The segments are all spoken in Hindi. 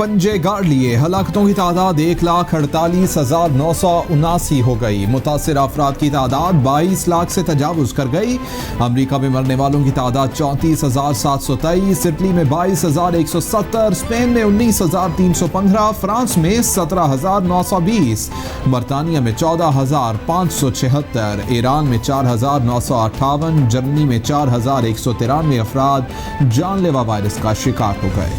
पंजे गाड़ लिए। हलाकतों की तादाद 1,48,979 हो गई। मुतासिर अफराद की तादाद 22 लाख से तजावुज कर गई। अमरीका में मरने वालों की तादाद 34,723, इटली में 22,170, स्पेन में 19,315, फ्रांस में 17,920, बरतानिया में 14,576, ईरान में 4,958, जर्मनी में 4,193 अफराद जानलेवा वायरस का शिकार हो गए।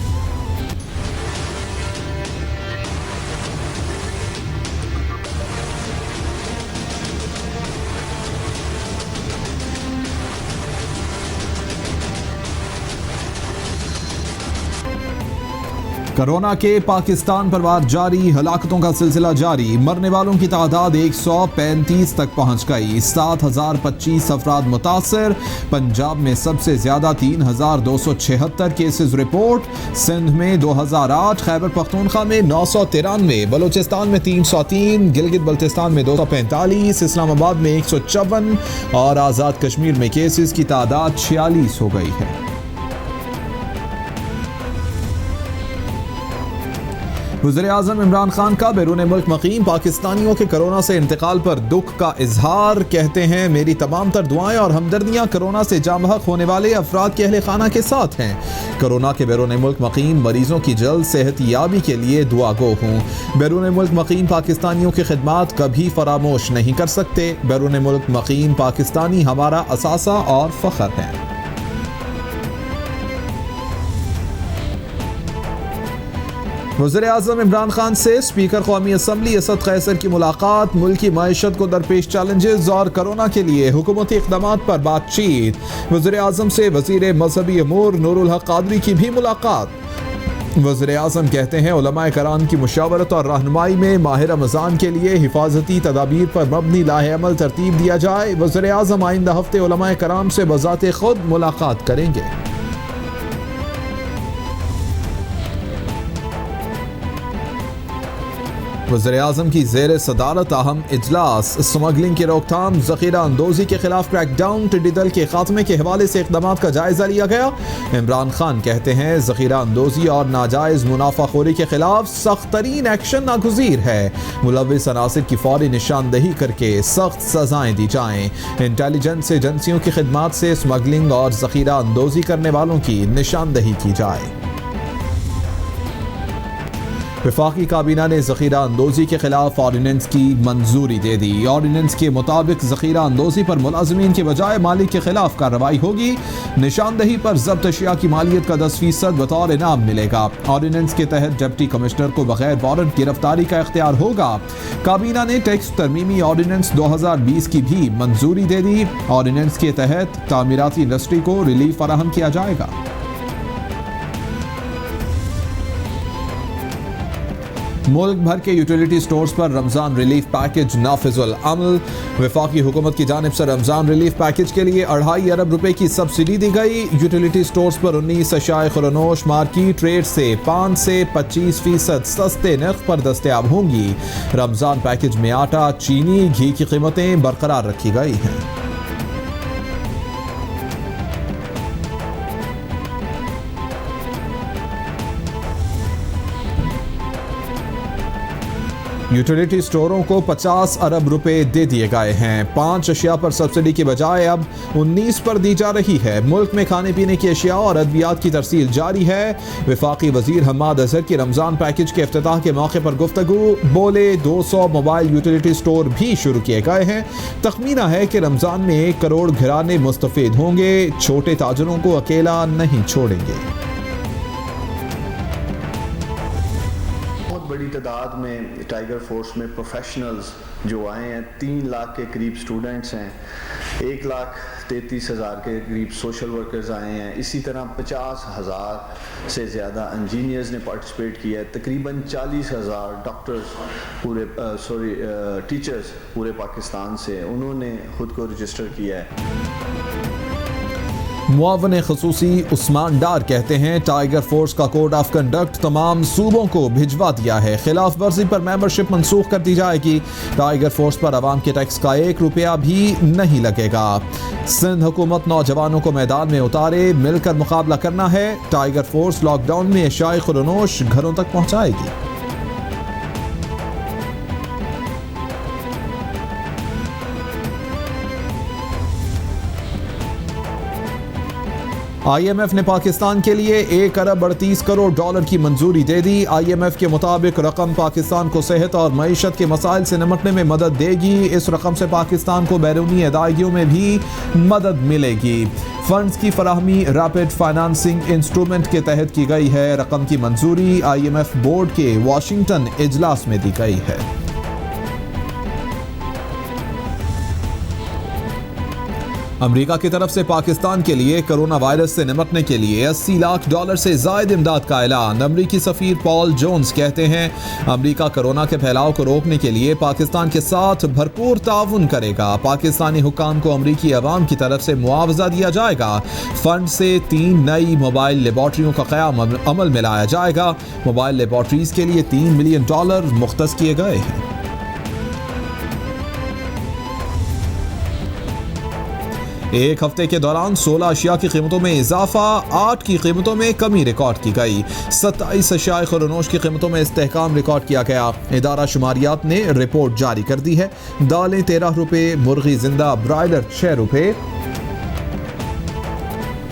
कोरोना के पाकिस्तान पर वार जारी, हलाकतों का सिलसिला जारी। मरने वालों की तादाद 135 तक पहुंच गई। 7,025 अफराद मुतासर। पंजाब में सबसे ज्यादा 3,276 केसेस रिपोर्ट। सिंध में 2008, खैबर पख्तूनख्वा में 993, बलूचिस्तान में 303, गिलगित बल्तिस्तान में 245, इस्लामाबाद में 154 और आज़ाद कश्मीर में केसेस की तादाद 46 हो गई है। वज़ीर-ए-आज़म इमरान खान का बैरून मुल्क मुक़ीम पाकिस्तानियों के कोरोना से इंतकाल पर दुख का इजहार। कहते हैं, मेरी तमाम तर दुआएं और हमदर्दियां कोरोना से जाँ बहक होने वाले अफराद के अहले खाना के साथ हैं। कोरोना के बैरून मुल्क मुक़ीम मरीजों की जल्द सेहतयाबी के लिए दुआ गो हूँ। बैरून मुल्क मुक़ीम पाकिस्तानियों की खिदमत कभी फरामोश नहीं कर सकते। बैरून मुल्क मुक़ीम पाकिस्तानी हमारा असासा और फ़ख्र है। वज़ीर-ए-आज़म इमरान खान से स्पीकर कौमी असम्बली असद कैसर की मुलाकात। मुल्की मईशत को दरपेश चैलेंजेस और कोरोना के लिए हुकूमती इक़दामात पर बातचीत। वज़ीर-ए-आज़म से वज़ीर मज़हबी अमूर नूरुल हक क़ादरी की भी मुलाकात। वज़ीर-ए-आज़म कहते हैं, उलमाए कराम की मुशावरत और रहनुमाई में माह रमज़ान के लिए हिफाजती तदाबीर पर मबनी लाहे अमल तरतीब दिया जाए। वज़ीर-ए-आज़म आइंदा हफ्ते उलमाए कराम से बज़ाते खुद मुलाकात करेंगे। वज़ीर-ए-आज़म की ज़ेर सदारत अहम इजलास। स्मगलिंग की रोकथाम, ज़ख़ीरा अंदोज़ी के खिलाफ क्रैकडाउन, टिड्डी दल के खात्मे के हवाले से इक़दामात का जायज़ा लिया गया। इमरान खान कहते हैं, ज़ख़ीरा अंदोज़ी और नाजायज़ मुनाफाखोरी के खिलाफ सख्त तरीन एक्शन नागुज़ीर है। मुलव्विस अनासिर की फौरी निशानदही करके सख्त सज़ाएँ दी जाएँ। इंटेलिजेंस एजेंसियों की खिदमात से स्मगलिंग और ज़ख़ीरा अंदोज़ी करने वालों की निशानदही की जाए। वफाकी काबीना ने ज़ख़ीरा अंदोज़ी के खिलाफ ऑर्डिनेंस की मंजूरी दे दी। ऑर्डिनेंस के मुताबिक ज़ख़ीरा अंदोज़ी पर मुलाज़मीन के बजाय मालिक के खिलाफ कार्रवाई होगी। निशानदही पर ज़ब्त अशिया की मालियत का 10% बतौर इनाम मिलेगा। ऑर्डिनेंस के तहत डिप्टी कमिश्नर को बगैर वारंट गिरफ्तारी का इख्तियार होगा। काबीना ने टैक्स तरमीमी ऑर्डिनेंस 2020 की भी मंजूरी दे दी। ऑर्डिनेंस के तहत तामीराती इंडस्ट्री को रिलीफ फराहम किया जाएगा। मुल्क भर के यूटिलिटी स्टोर्स पर रमज़ान रिलीफ पैकेज नाफिजुल अमल। वफाकी हुकूमत की जानिब से रमज़ान रिलीफ पैकेज के लिए 2.5 अरब रुपए की सब्सिडी दी गई। यूटिलिटी स्टोर्स पर 19 अशाए खुरनोश मार्केट रेट से 5 से 25% सस्ते नर्ख पर दस्तयाब होंगी। रमज़ान पैकेज में आटा, चीनी, घी की कीमतें बरकरार रखी गई हैं। यूटिलिटी स्टोरों को 50 अरब रुपए दे दिए गए हैं। 5 अशिया पर सब्सिडी के बजाय अब 19 पर दी जा रही है। मुल्क में खाने पीने की अशिया और अद्वियात की तरसील जारी है। वफाकी वजीर हम्माद अजहर की रमज़ान पैकेज के इफ्तिताह के मौके पर गुफ्तगू। बोले, 200 मोबाइल यूटिलिटी स्टोर भी शुरू किए गए हैं। तखमीना है कि रमज़ान में 1 करोड़ घराने मुस्तफ़ीद होंगे। छोटे ताजरों को अकेला नहीं छोड़ेंगे। बड़ी तादाद में टाइगर फोर्स में प्रोफेशनल्स जो आए हैं, 3 लाख के करीब स्टूडेंट्स हैं, 1,33,000 के करीब सोशल वर्कर्स आए हैं। इसी तरह 50,000 से ज़्यादा इंजीनियर्स ने पार्टिसिपेट किया है। तकरीबन 40,000 डॉक्टर्स टीचर्स पूरे पाकिस्तान से उन्होंने ख़ुद को रजिस्टर किया है। मुआवन खसूसी उस्मान डार कहते हैं टाइगर फोर्स का कोड ऑफ कंडक्ट तमाम सूबों को भिजवा दिया है, खिलाफ वर्जी पर मेंबरशिप मनसूख कर दी जाएगी। टाइगर फोर्स पर आवाम के टैक्स का 1 रुपया भी नहीं लगेगा। सिंध हुकूमत नौजवानों को मैदान में उतारे, मिलकर मुकाबला करना है। टाइगर फोर्स लॉकडाउन में एशियाई खुरनोश घरों तक पहुंचाएगी। IMF ने पाकिस्तान के लिए 1 अरब 38 करोड़ डॉलर की मंजूरी दे दी। IMF के मुताबिक रकम पाकिस्तान को सेहत और मईशत के मसाइल से निपटने में मदद देगी। इस रकम से पाकिस्तान को बैरूनी अदायगियों में भी मदद मिलेगी। फंड्स की फराहमी रैपिड फाइनेंसिंग इंस्ट्रूमेंट के तहत की गई है। रकम की मंजूरी IMF बोर्ड के वाशिंगटन इजलास में दी गई है। अमेरिका की तरफ से पाकिस्तान के लिए कोरोना वायरस से निपटने के लिए $80 लाख से जायद इमदाद का ऐलान। अमेरिकी सफीर पॉल जोन्स कहते हैं अमेरिका कोरोना के फैलाव को रोकने के लिए पाकिस्तान के साथ भरपूर ताउन करेगा। पाकिस्तानी हुक्काम को अमेरिकी अवाम की तरफ से मुआवजा दिया जाएगा। फंड से 3 नई मोबाइल लेबॉर्ट्रियों का क़याम अमल में लाया जाएगा। मोबाइल लेबॉर्ट्रीज के लिए $3 मिलियन मुख्तस किए गए हैं। एक हफ्ते के दौरान 16 अशिया की कीमतों में इजाफा, 8 की कीमतों में कमी रिकॉर्ड की गई। 27 अशियाए खुरनोश की कीमतों में इस्तेहकाम रिकॉर्ड किया गया। इदारा शुमारियात ने रिपोर्ट जारी कर दी है। दालें 13 रुपये, मुर्गी जिंदा ब्रायलर 6 रुपये,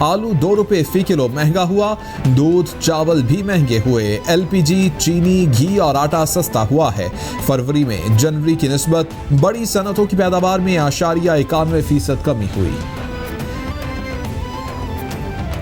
आलू 2 रुपये फी किलो महंगा हुआ। दूध चावल भी महंगे हुए। LPG, चीनी, घी और आटा सस्ता हुआ है। फरवरी में जनवरी की निस्बत बड़ी सनतों की पैदावार में 91% कमी हुई।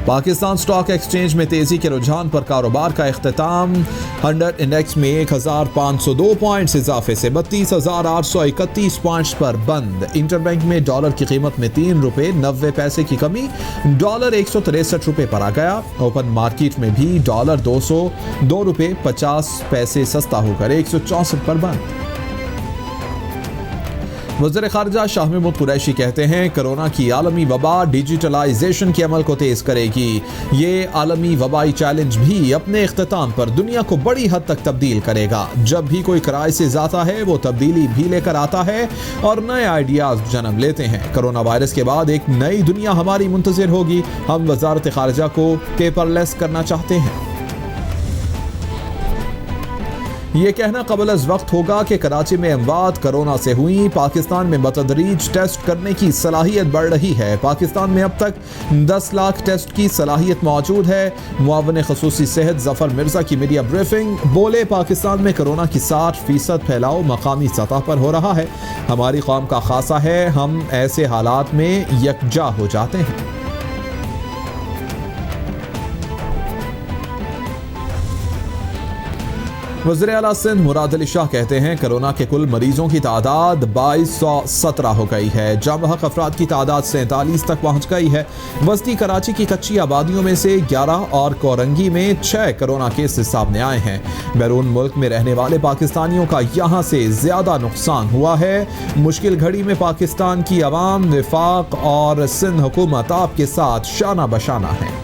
पाकिस्तान स्टॉक एक्सचेंज में तेजी के रुझान पर कारोबार का इख्तिताम। 100 इंडेक्स में 1502 पॉइंट्स इजाफे से 32,831 पॉइंट्स पर बंद। इंटरबैंक में डॉलर की कीमत में 3 रुपये 90 पैसे की कमी, डॉलर 163 रुपये पर आ गया। ओपन मार्केट में भी डॉलर 202 रुपये 50 पैसे सस्ता होकर 164 पर बंद। वज़ीर ख़ारिजा शाह महमूद कुरैशी कहते हैं कोरोना की आलमी वबा डिजिटलाइजेशन के अमल को तेज़ करेगी। ये आलमी वबाई चैलेंज भी अपने इख्तिताम पर दुनिया को बड़ी हद तक तब्दील करेगा। जब भी कोई क्राइसिस आता है वो तब्दीली भी लेकर आता है और नए आइडियाज़ जन्म लेते हैं। कोरोना वायरस के बाद एक नई दुनिया हमारी मुंतज़िर होगी। हम वज़ारत ख़ारिजा को पेपरलेस करना चाहते हैं। ये कहना कबल अज़ वक्त होगा कि कराची में अमवात कोरोना से हुई। पाकिस्तान में बतदरीज टेस्ट करने की सलाहियत बढ़ रही है। पाकिस्तान में अब तक 10 लाख टेस्ट की सलाहियत मौजूद है। मुआवन खसूसी सेहत जफर मिर्जा की मीडिया ब्रीफिंग, बोले पाकिस्तान में कोरोना की 60% फैलाव मकामी सतह पर हो रहा है। हमारी कौम का खासा है, हम ऐसे हालात में यकजा हो जाते हैं। वज़ीर आला सिंध मुराद अली शाह कहते हैं कोरोना के कुल मरीजों की तादाद 2217 हो गई है। जम हक अफराद की तादाद 47 तक पहुँच गई है। वस्ती कराची की कच्ची आबादियों में से 11 और कोरंगी में 6 कोरोना केसेस सामने आए हैं। बैरून मुल्क में रहने वाले पाकिस्तानियों का यहाँ से ज़्यादा नुकसान हुआ है। मुश्किल घड़ी में पाकिस्तान की अवाम, विफाक और सिंध हुकूमत आपके साथ शाना बशाना है।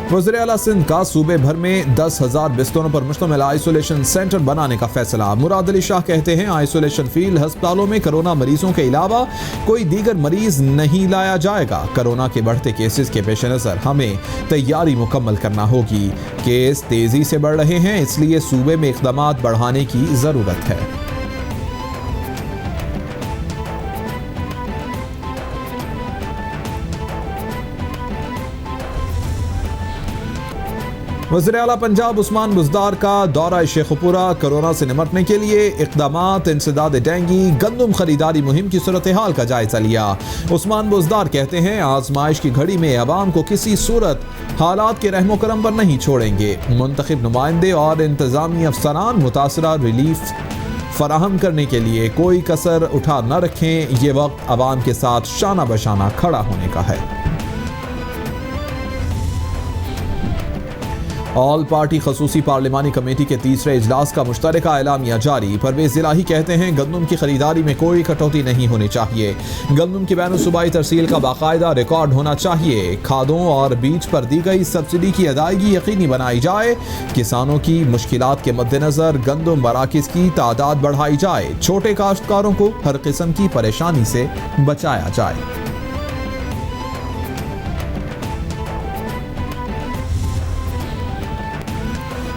वज़ीर आला सिंध का सूबे भर में 10,000 बिस्तरों पर मुश्तमिल आइसोलेशन सेंटर बनाने का फैसला। मुराद अली शाह कहते हैं आइसोलेशन फील्ड अस्पतालों में कोरोना मरीजों के अलावा कोई दीगर मरीज नहीं लाया जाएगा। कोरोना के बढ़ते केसेस के पेश नज़र हमें तैयारी मुकम्मल करना होगी। केस तेजी से बढ़ रहे हैं, इसलिए सूबे में इक़दामात बढ़ाने की ज़रूरत है। वज़ीर आला पंजाब उस्मान बुज़दार का दौरा शेखुपुरा। कोरोना से निपटने के लिए इक़दामात, इंसदाद डेंगी, गंदम खरीदारी मुहिम की सूरत हाल का जायजा लिया। उस्मान बुज़दार कहते हैं आजमाइश की घड़ी में अवाम को किसी सूरत हालात के रहमो करम पर नहीं छोड़ेंगे। मुंतखब नुमाइंदे और इंतज़ामी अफसरान मुतासरा रिलीफ फराहम करने के लिए कोई कसर उठा न रखें। ये वक्त अवाम के साथ शाना बशाना खड़ा होने का है। ऑल पार्टी खसूसी पार्लिमानी कमेटी के तीसरे इजलास का मुश्तरका एलामिया जारी। परवेज इलाही कहते हैं गंदम की खरीदारी में कोई कटौती नहीं होनी चाहिए। गंदम की बैन सूबाई तरसील का बाकायदा रिकॉर्ड होना चाहिए। खादों और बीज पर दी गई सब्सिडी की अदायगी यकीनी बनाई जाए। किसानों की मुश्किलात के मद्देनजर गंदम मराकिज की तादाद बढ़ाई जाए। छोटे काश्तकारों को हर किस्म की परेशानी से बचाया जाए।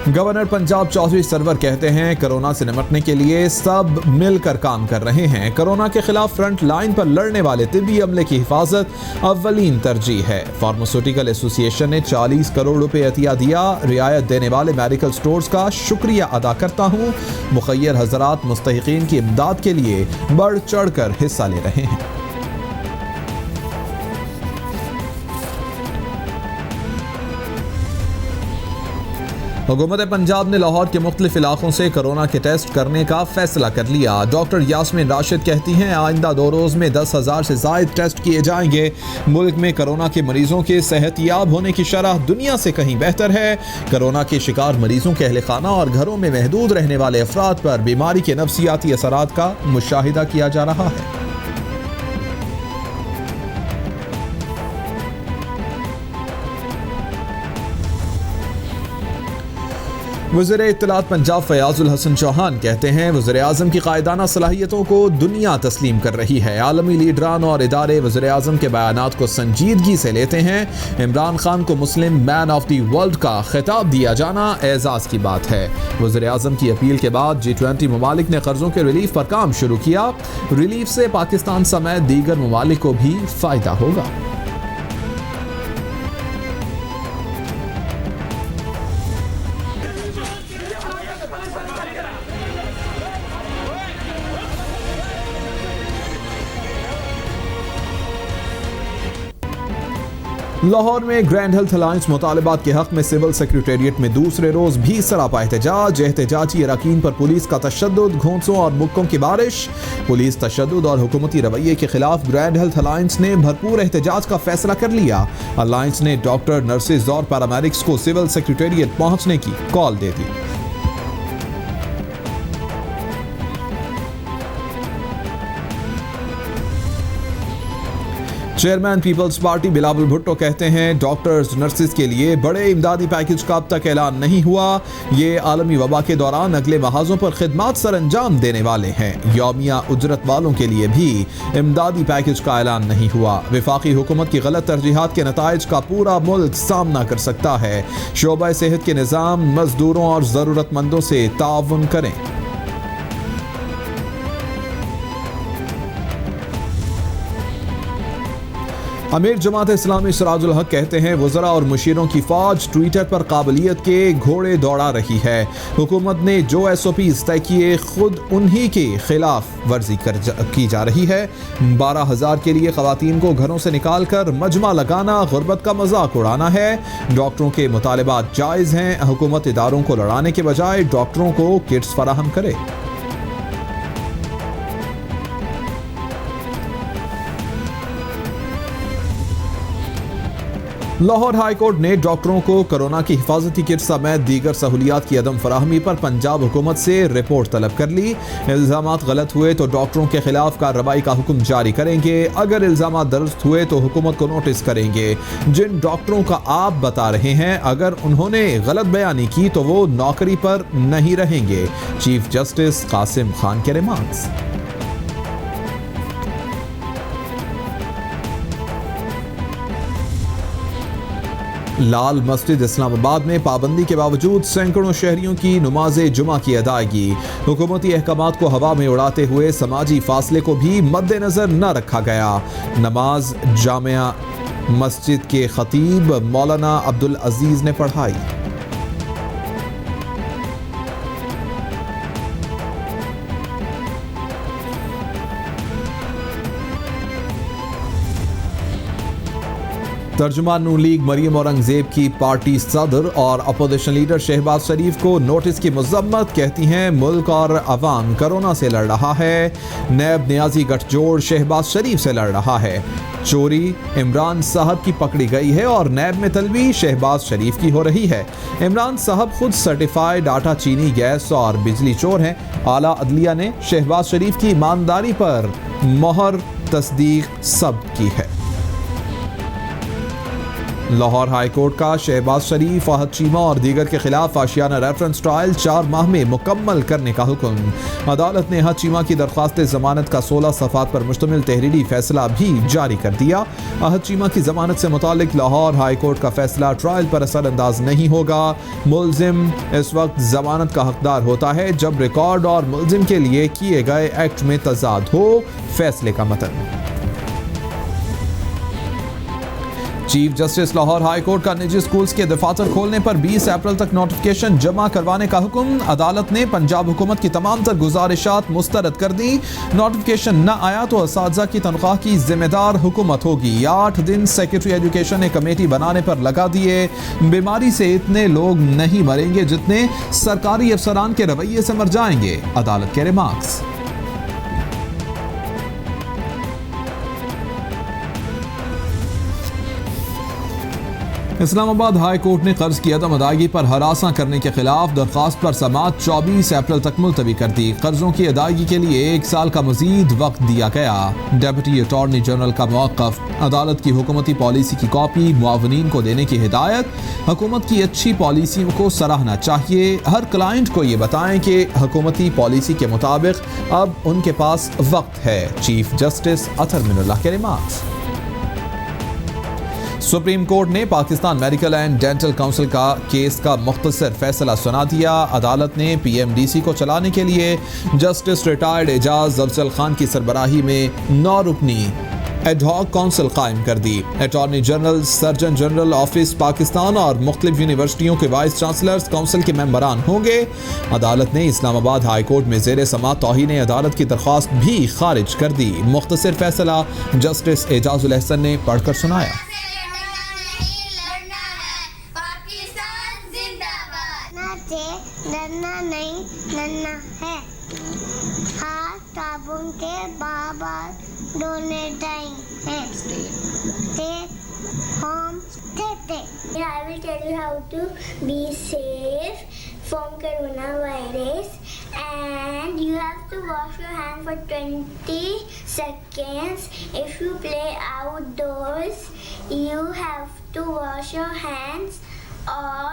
गवर्नर पंजाब चौधरी सरवर कहते हैं कोरोना से निपटने के लिए सब मिलकर काम कर रहे हैं। कोरोना के खिलाफ फ्रंट लाइन पर लड़ने वाले तिब्बी अमले की हिफाजत अव्वलीन तरजीह है। फार्मास्यूटिकल एसोसिएशन ने 40 करोड़ रुपए अतिया दिया। रियायत देने वाले मेडिकल स्टोर्स का शुक्रिया अदा करता हूँ। मुखय्यर हजरात मुस्तहिकीन की इमदाद के लिए बढ़ चढ़ कर हिस्सा ले रहे हैं। हुकूमत पंजाब ने लाहौर के मुख्तलिफ इलाकों से कोरोना के टेस्ट करने का फैसला कर लिया। डॉक्टर यास्मीन राशिद कहती हैं आइंदा 2 रोज़ में 10,000 से ज़ायद टेस्ट किए जाएंगे। मुल्क में कोरोना के मरीजों के सेहतियाब होने की शरह दुनिया से कहीं बेहतर है। कोरोना के शिकार मरीजों के अहले खाना और घरों में महदूद रहने वाले अफराद पर बीमारी के नफ्सियाती असरात का मुशाहिदा किया जा रहा है। वज़ीर इत्तलात पंजाब फयाजुल हसन चौहान कहते हैं वज़ीर आज़म की कायदाना सलाहियतों को दुनिया तस्लीम कर रही है। आलमी लीडरान और इदारे वज़ीर आज़म के बयानात को संजीदगी से लेते हैं। इमरान खान को Muslim man of the world का खिताब दिया जाना एजाज़ की बात है। वज़ीर आज़म की अपील के बाद G20 ममालिक ने कर्ज़ों के रिलीफ पर काम शुरू किया। रिलीफ से पाकिस्तान समेत दीगर ममालिक को भी फ़ायदा होगा। लाहौर में ग्रैंड हेल्थ अलायंस मुतालबात के हक में सिविल सेक्रेटेरिएट में दूसरे रोज भी सरापा एहतजाजी अरकान पर पुलिस का तशद्दुद, घोंसों और मुक्कों की बारिश। पुलिस तशद्दुद और हुकूमती रवैये के खिलाफ ग्रैंड हेल्थ अलायंस ने भरपूर एहतजाज का फैसला कर लिया। अलायंस ने डॉक्टर, नर्सेज और पैरामेडिक्स को सिविल सेक्रेटेरिएट पहुंचने की कॉल दे दी। Chairman people's party Bilawal Bhutto कहते हैं डॉक्टर्स, नर्सेज के लिए बड़े इमदादी पैकेज का अब तक ऐलान नहीं हुआ। ये आलमी वबा के दौरान अगले महाजों पर खिदमात सर अंजाम देने वाले हैं। यौमिया उजरत वालों के लिए भी इमदादी पैकेज का ऐलान नहीं हुआ। वफाकी हुकूमत की गलत तरजीहात के नताइज का पूरा मुल्क सामना कर सकता है। शोबा सेहत के निज़ाम मजदूरों और ज़रूरतमंदों से ताउन करें। अमीर जमात इस्लामी सिराजुल हक कहते हैं वज़रा और मुशीरों की फौज ट्विटर पर काबिलियत के घोड़े दौड़ा रही है। हुकूमत ने जो SOPs तय किए खुद उन्हीं के खिलाफ वर्जी की जा रही है। 12,000 के लिए खवातीन को घरों से निकाल कर मजमा लगाना गुर्बत का मजाक उड़ाना है। डॉक्टरों के मुतालबात जायज़ हैं। हुकूमत इदारों को लड़ाने के बजाय डॉक्टरों को किट्स फराहम करे। लाहौर हाई कोर्ट ने डॉक्टरों को कोरोना की हिफाजती किट समेत दीगर सहूलियात की अदम फराहमी पर पंजाब हुकूमत से रिपोर्ट तलब कर ली। इल्ज़ामात गलत हुए तो डॉक्टरों के खिलाफ कार्रवाई का हुक्म जारी करेंगे। अगर इल्ज़ामात दुरुस्त हुए तो हुकूमत को नोटिस करेंगे। जिन डॉक्टरों का आप बता रहे हैं अगर उन्होंने गलत बयानी की तो वो नौकरी पर नहीं रहेंगे। चीफ जस्टिस कासिम खान के रिमार्क्स। लाल मस्जिद इस्लामाबाद में पाबंदी के बावजूद सैकड़ों शहरियों की नमाज जुमा की अदायगी। हुकूमती अहकामात को हवा में उड़ाते हुए समाजी फासले को भी मद्देनजर न रखा गया। नमाज जामिया मस्जिद के खतीब मौलाना अब्दुल अजीज ने पढ़ाई। तर्जुमान नून लीग मरीम औरंगजेब की पार्टी सदर और अपोजिशन लीडर शहबाज शरीफ को नोटिस की मजम्मत, कहती हैं मुल्क और अवाम कोरोना से लड़ रहा है। नैब नियाजी गठजोड़ शहबाज शरीफ से लड़ रहा है। चोरी इमरान साहब की पकड़ी गई है और नैब में तलबी शहबाज शरीफ की हो रही है। इमरान साहब खुद सर्टिफाइड आटा, चीनी, गैस और बिजली चोर हैं। आला अदलिया ने शहबाज शरीफ की ईमानदारी पर मोहर तस्दीक सब की है। लाहौर हाई कोर्ट का शहबाज शरीफ, फहद चीमा और दीगर के खिलाफ आशियाना रेफरेंस ट्रायल 4 माह में मुकम्मल करने का हुक्म। अदालत ने अहद चीमा की दरख्वास्त जमानत का 16 सफ़ात पर मुश्तमिल तहरीरी फैसला भी जारी कर दिया। अहद चीमा की जमानत से मुतालिक लाहौर हाई कोर्ट का फैसला ट्रायल पर असरअंदाज नहीं होगा। मुलजिम इस वक्त जमानत का हकदार होता है जब रिकॉर्ड और मुलजिम के लिए किए गए एक्ट में तजाद हो। फैसले का मतन। Chief justice Lahore high court का निजी स्कूल्स के दफातर खोलने पर 20 अप्रैल तक नोटिफिकेशन जमा करवाने का हुक्म। अदालत ने पंजाब हुकूमत की तमाम तर गुजारिशात मुस्तरद कर दी। नोटिफिकेशन न आया तो असातिज़ा की तनख्वाह की जिम्मेदार हुकूमत होगी। 8 दिन सेक्रेटरी एजुकेशन ने कमेटी बनाने पर लगा दिए। बीमारी से इतने लोग नहीं मरेंगे जितने सरकारी अफसरान के रवैये से मर जाएंगे, अदालत के रिमार्क्स। इस्लामाबाद हाई कोर्ट ने कर्ज की अदम अदायगी पर हरासा करने के खिलाफ दरख्वास्त पर समाअत 24 अप्रैल तक मुलतवी कर दी। कर्जों की अदायगी के लिए 1 साल का मजीद वक्त दिया गया। डेप्यूटी अटॉर्नी जनरल का मौक़िफ़, अदालत की हुकूमती पॉलिसी की कॉपी मुआवनीन को देने की हिदायत। हुकूमत की अच्छी पॉलिसियों को सराहना चाहिए। हर क्लाइंट को ये बताएं कि हुकूमती पॉलिसी के मुताबिक अब उनके पास वक्त है। चीफ जस्टिस अतर मिनुल्लाह के रिमार्क्स। सुप्रीम कोर्ट ने Pakistan medical and dental council का केस का मुख्तसर फैसला सुना दिया। अदालत ने पीएमडीसी को चलाने के लिए जस्टिस रिटायर्ड एजाज अफजल खान की सरबराही में 9 रुकनी एडहॉक काउंसिल कायम कर दी। Attorney general, surgeon general office Pakistan और मुख्तलिफ यूनिवर्सिटियों के वाइस चांसलर्स काउंसिल के मेंबरान होंगे। अदालत ने इस्लामाबाद हाई कोर्ट में ज़ेर समाअत तौहीन अदालत की दरख्वास्त भी खारिज कर दी। मुख्तसर फैसला जस्टिस एजाजुल अहसन ने पढ़कर सुनाया। डरना नहीं डरना है। हाथ साबुन के बार धोने चाहिए। Stay home, stay. I will tell you how to be safe from coronavirus, and you have to wash your hands for 20 seconds. If you play outdoors, you have to wash your hands or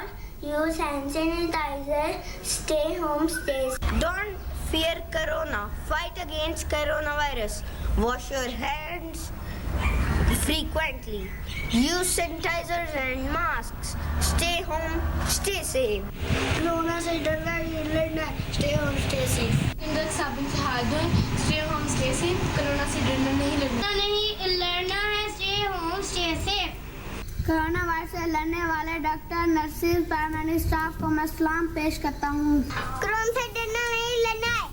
use hand sanitizer. Stay home, stay safe. Don't fear corona. Fight against coronavirus. Wash your hands frequently. Use sanitizers and masks. Stay home, stay safe. Corona से डरना नहीं लड़ना। Stay home, stay safe. साबुन से हाथ धोएं। Stay home, stay safe. Corona से डरना नहीं लड़ना नहीं लड़ना है। Stay home, stay safe. Corona virus से लड़ने वाले डॉक्टर, नर्सेज, पैरामेडिक स्टाफ को मैं सलाम पेश करता हूँ। कोरोना से डरना नहीं लड़ना है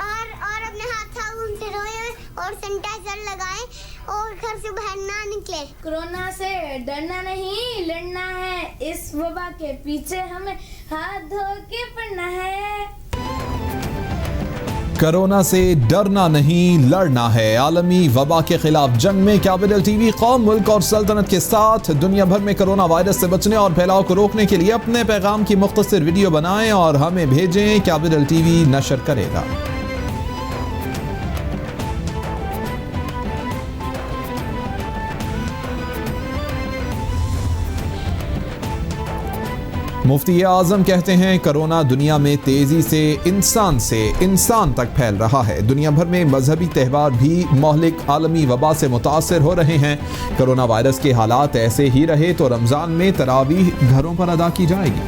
और अपने हाथ साबुन से धोएं और सैनिटाइजर लगाएं और घर से बाहर ना निकले। कोरोना से डरना नहीं लड़ना है। इस वबा के पीछे हमें हाथ धो के पड़ना है। कोरोना से डरना नहीं लड़ना है। आलमी वबा के खिलाफ जंग में कैपिटल टीवी कौम, मुल्क और सल्तनत के साथ दुनिया भर में कोरोना वायरस से बचने और फैलाव को रोकने के लिए अपने पैगाम की मुख्तसर वीडियो बनाएं और हमें भेजें। कैपिटल टीवी नशर करेगा। मुफ्ती आज़म कहते हैं कोरोना दुनिया में तेज़ी से इंसान तक फैल रहा है। दुनिया भर में मजहबी त्यौहार भी मौलिक आलमी वबा से मुतासर हो रहे हैं। कोरोना वायरस के हालात ऐसे ही रहे तो रमज़ान में तरावीह घरों पर अदा की जाएगी।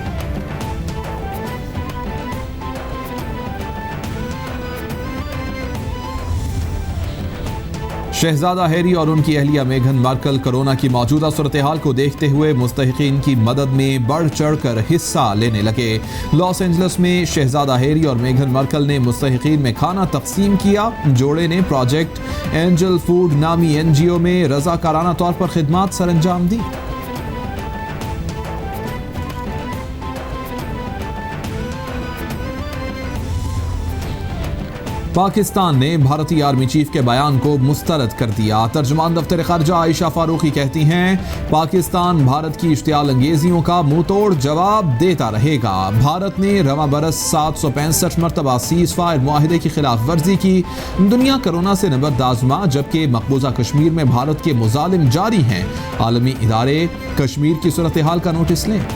शहजादा हैरी और उनकी अहलिया मेघन मार्कल कोरोना की मौजूदा सूरत हाल को देखते हुए मुस्तहिकीन की मदद में बढ़ चढ़ कर हिस्सा लेने लगे। लॉस एंजल्स में शहजादा हैरी और मेघन मार्कल ने मुस्तहिकीन में खाना तकसीम किया। जोड़े ने प्रोजेक्ट एंजल फूड नामी NGO में रजाकाराना तौर पर खिदमात सरअंजाम दी। पाकिस्तान ने भारतीय आर्मी चीफ के बयान को मुस्तरद कर दिया। तर्जुमान दफ्तर खर्जा आयशा फारूकी कहती हैं, पाकिस्तान भारत की इश्तियाल अंगेजियों का मुंह तोड़ जवाब देता रहेगा। भारत ने रवा बरस 765 मरतबा सीज फायर मुआहिदे की खिलाफ वर्जी की। दुनिया कोरोना से नबर्दाजमा, जबकि मकबूजा कश्मीर में भारत के मुजालिम जारी हैं। आलमी इदारे कश्मीर की सूरत हाल का नोटिस लें।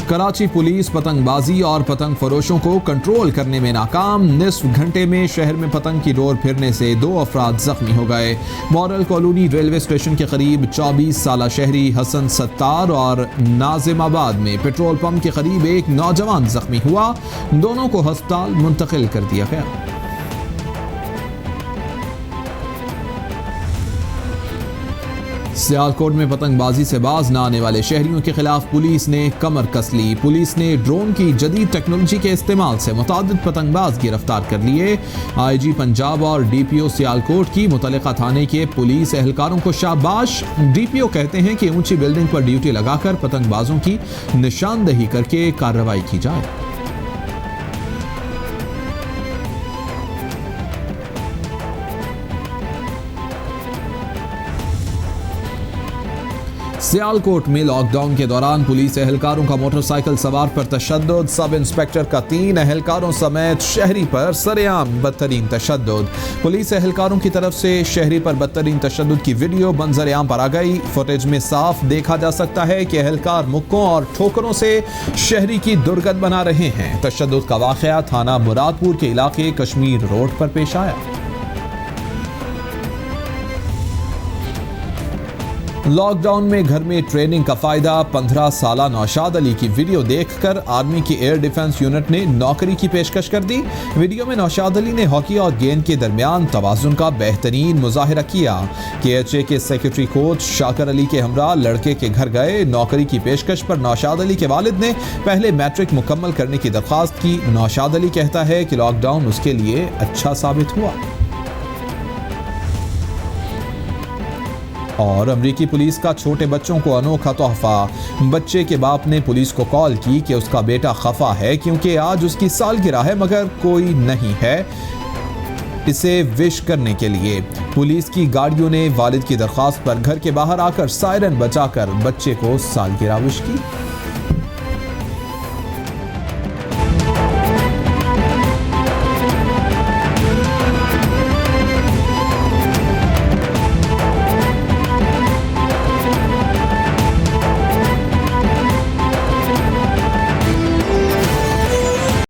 कराची पुलिस पतंगबाजी और पतंग फरोशों को कंट्रोल करने में नाकाम। निस्फ घंटे में शहर में पतंग की डोर फिरने से 2 अफराद जख्मी हो गए। मॉडल कॉलोनी रेलवे स्टेशन के करीब 24 साला शहरी हसन सत्तार और नाजिमाबाद में पेट्रोल पंप के करीब एक नौजवान जख्मी हुआ। दोनों को अस्पताल मुंतकिल कर दिया गया। सियालकोट में पतंगबाजी से बाज न आने वाले शहरियों के खिलाफ पुलिस ने कमर कस ली। पुलिस ने ड्रोन की जदीद टेक्नोलॉजी के इस्तेमाल से मुतादिद पतंगबाज गिरफ्तार कर लिए। IG पंजाब और DPO सियालकोट की मुतल्लिका थाने के पुलिस एहलकारों को शाबाश। DPO कहते हैं कि ऊंची बिल्डिंग पर ड्यूटी लगाकर पतंगबाजों की निशानदही करके कार्रवाई की जाए। सियालकोट में लॉकडाउन के दौरान पुलिस एहलकारों का मोटरसाइकिल सवार पर तशद्दुद। सब इंस्पेक्टर का 3 एहलकारों समेत शहरी पर सरेआम बदतरीन तशद्दुद। पुलिस एहलकारों की तरफ से शहरी पर बदतरीन तशद्दुद की वीडियो मंजर-ए-आम पर आ गई। फुटेज में साफ देखा जा सकता है कि एहलकार मुक्कों और ठोकरों से शहरी की दुर्गत बना रहे हैं। तशद्दुद का वाकया थाना मुरादपुर के इलाके कश्मीर रोड पर पेश आया। लॉकडाउन में घर में ट्रेनिंग का फायदा। 15 साला नौशाद अली की वीडियो देखकर आर्मी की एयर डिफेंस यूनिट ने नौकरी की पेशकश कर दी। वीडियो में नौशाद अली ने हॉकी और गेंद के दरमियान तवाजुन का बेहतरीन मुजाहिरा किया। KHA के सेक्रेटरी कोच शाकर अली के हमरा लड़के के घर गए। नौकरी की पेशकश पर नौशाद अली के वालिद ने पहले मैट्रिक मुकम्मल करने की दरख्वास्त की। नौशाद अली कहता है कि लॉकडाउन उसके लिए अच्छा साबित हुआ। और अमरीकी पुलिस का छोटे बच्चों को अनोखा तोहफा। बच्चे के बाप ने पुलिस को कॉल की कि उसका बेटा खफा है क्योंकि आज उसकी सालगिरह है मगर कोई नहीं है इसे विश करने के लिए। पुलिस की गाड़ियों ने वालिद की दरख्वास्त पर घर के बाहर आकर सायरन बजाकर बच्चे को सालगिरह विश की।